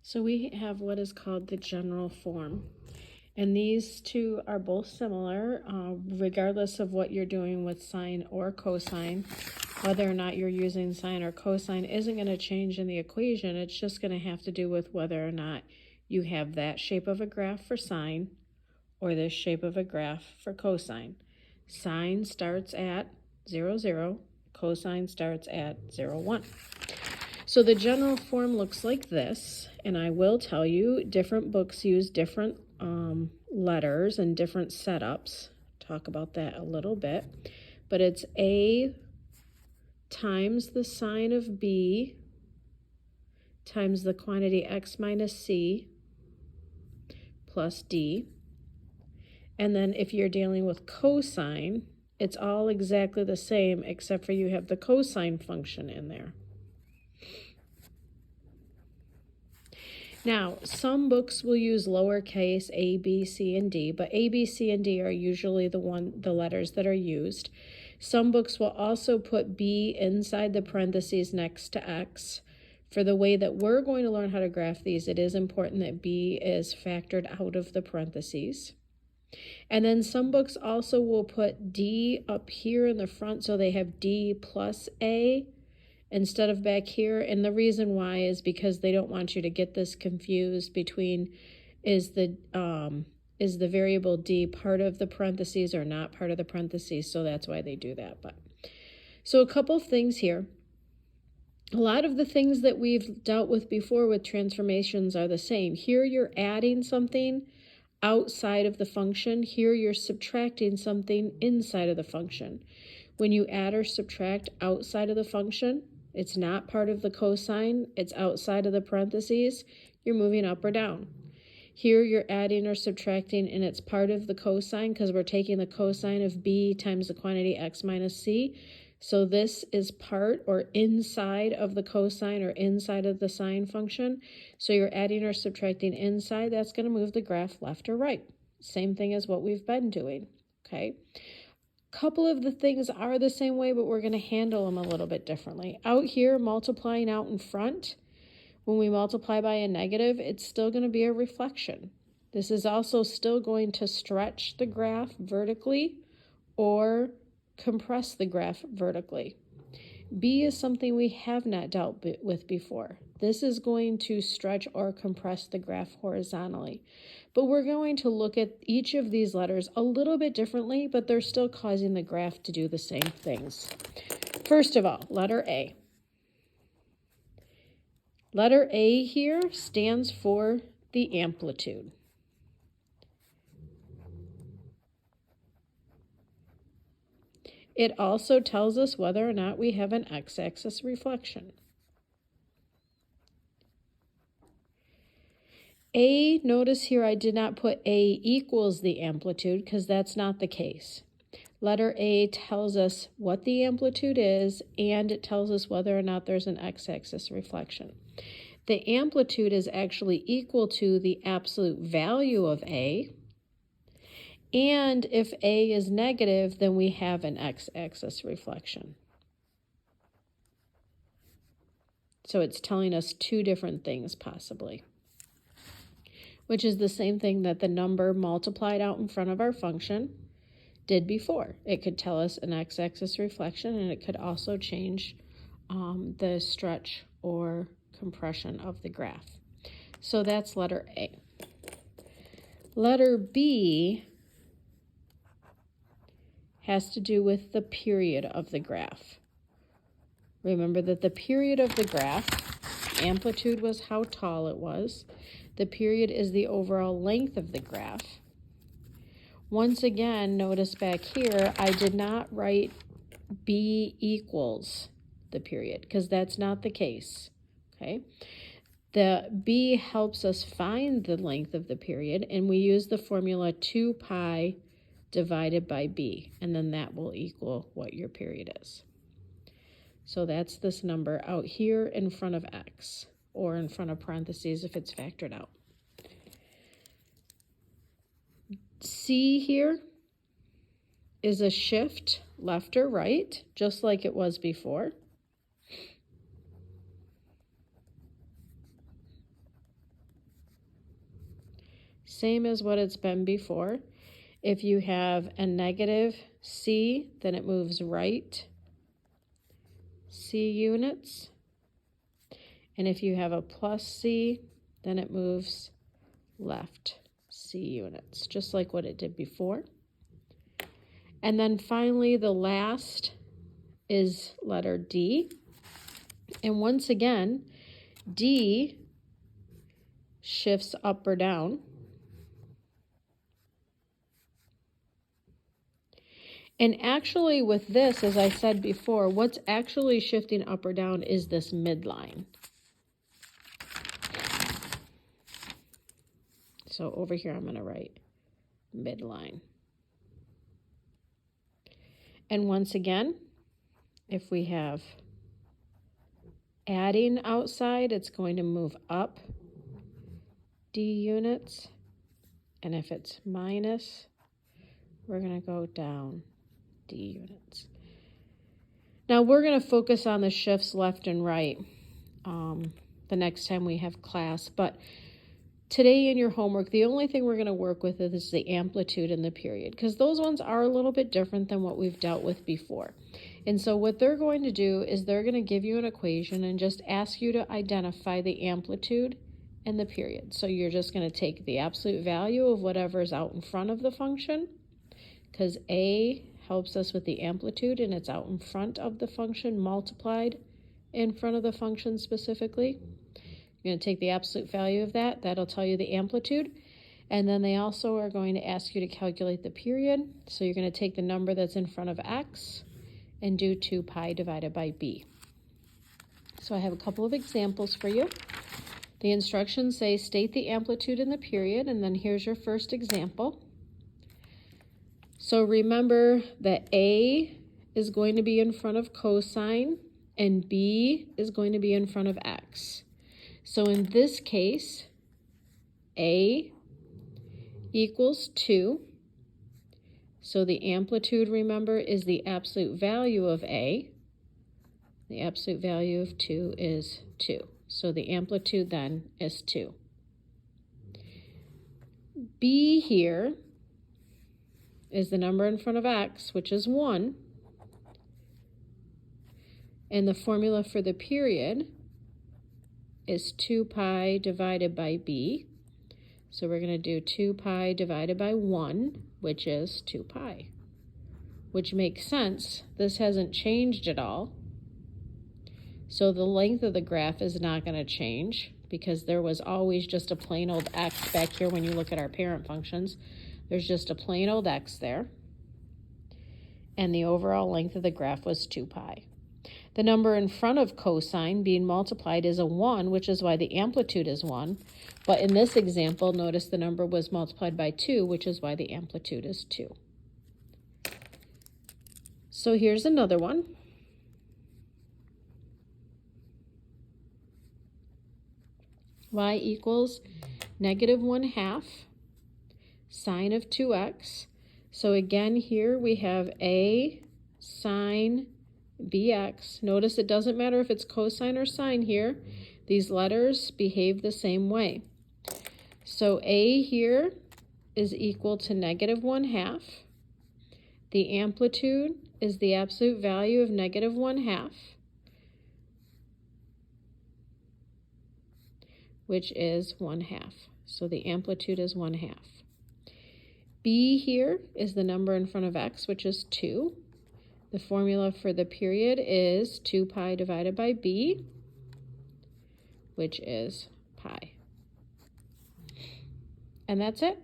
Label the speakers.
Speaker 1: So we have what is called the general form. And these two are both similar, regardless of what you're doing with sine or cosine. Whether or not you're using sine or cosine isn't going to change in the equation. It's just going to have to do with whether or not you have that shape of a graph for sine or this shape of a graph for cosine. Sine starts at 0, 0. Cosine starts at 0, 1. So the general form looks like this, and I will tell you different books use different letters and different setups. Talk about that a little bit. But it's A times the sine of B times the quantity x minus c plus d. And then if you're dealing with cosine, it's all exactly the same except for you have the cosine function in there. Now, some books will use lowercase a, b, c, and d, but a, b, c, and d are usually the letters that are used. Some books will also put b inside the parentheses next to x. For the way that we're going to learn how to graph these, it is important that b is factored out of the parentheses. And then some books also will put d up here in the front, so they have d plus a instead of back here. And the reason why is because they don't want you to get this confused between is the variable d part of the parentheses or not part of the parentheses. So that's why they do that. But so a couple of things here. A lot of the things that we've dealt with before with transformations are the same. Here you're adding something outside of the function. Here you're subtracting something inside of the function. When you add or subtract outside of the function, it's not part of the cosine, it's outside of the parentheses, you're moving up or down. Here you're adding or subtracting and it's part of the cosine because we're taking the cosine of b times the quantity x minus c. So this is part or inside of the cosine or inside of the sine function. So you're adding or subtracting inside, that's going to move the graph left or right. Same thing as what we've been doing, okay? Couple of the things are the same way, but we're going to handle them a little bit differently. Out here, multiplying out in front, when we multiply by a negative, it's still going to be a reflection. This is also still going to stretch the graph vertically or compress the graph vertically. B is something we have not dealt with before. This is going to stretch or compress the graph horizontally. But we're going to look at each of these letters a little bit differently, but they're still causing the graph to do the same things. First of all, letter A. Letter A here stands for the amplitude. It also tells us whether or not we have an x-axis reflection. A, notice here I did not put A equals the amplitude because that's not the case. Letter A tells us what the amplitude is and it tells us whether or not there's an x-axis reflection. The amplitude is actually equal to the absolute value of A. And if A is negative, then we have an x-axis reflection. So it's telling us two different things possibly, which is the same thing that the number multiplied out in front of our function did before. It could tell us an x-axis reflection, and it could also change the stretch or compression of the graph. So that's letter A. Letter B has to do with the period of the graph. Remember that the period of the graph, amplitude was how tall it was. The period is the overall length of the graph. Once again, notice back here, I did not write B equals the period because that's not the case, okay? The B helps us find the length of the period, and we use the formula 2 pi divided by B, and then that will equal what your period is. So that's this number out here in front of X, or in front of parentheses if it's factored out. C here is a shift left or right, just like it was before. same as what it's been before. If you have a negative C, then it moves right C units. And if you have a plus C, then it moves left C units, just like what it did before. And then finally, the last is letter D. And once again, D shifts up or down. And actually with this, as I said before, what's actually shifting up or down is this midline. So over here, I'm going to write midline. And once again, if we have adding outside, it's going to move up D units. And if it's minus, we're going to go down D units. Now we're going to focus on the shifts left and right the next time we have class. But today in your homework, the only thing we're going to work with is the amplitude and the period, because those ones are a little bit different than what we've dealt with before. And so what they're going to do is they're going to give you an equation and just ask you to identify the amplitude and the period. So you're just going to take the absolute value of whatever is out in front of the function, because A helps us with the amplitude and it's out in front of the function multiplied in front of the function specifically. You're going to take the absolute value of that. That'll tell you the amplitude. And then they also are going to ask you to calculate the period. So you're going to take the number that's in front of x and do 2 pi divided by b. So I have a couple of examples for you. The instructions say state the amplitude and the period, and then here's your first example. So remember that A is going to be in front of cosine and B is going to be in front of x. So in this case, A equals 2. So the amplitude, remember, is the absolute value of A. The absolute value of 2 is 2. So the amplitude then is 2. B here is the number in front of x, which is 1. And the formula for the period is 2 pi divided by b. So we're going to do 2 pi divided by 1, which is 2 pi, which makes sense. This hasn't changed at all. So the length of the graph is not going to change because there was always just a plain old x back here. When you look at our parent functions, there's just a plain old x there. And the overall length of the graph was 2 pi. The number in front of cosine being multiplied is a 1, which is why the amplitude is 1. But in this example, notice the number was multiplied by 2, which is why the amplitude is 2. So here's another one. Y equals negative 1/2 sine of 2x. So again, here we have a sine bx. Notice it doesn't matter if it's cosine or sine here. These letters behave the same way. So a here is equal to negative 1/2. The amplitude is the absolute value of negative 1/2, which is 1/2. So the amplitude is 1/2. B here is the number in front of x, which is 2. The formula for the period is 2 pi divided by b, which is pi. And that's it.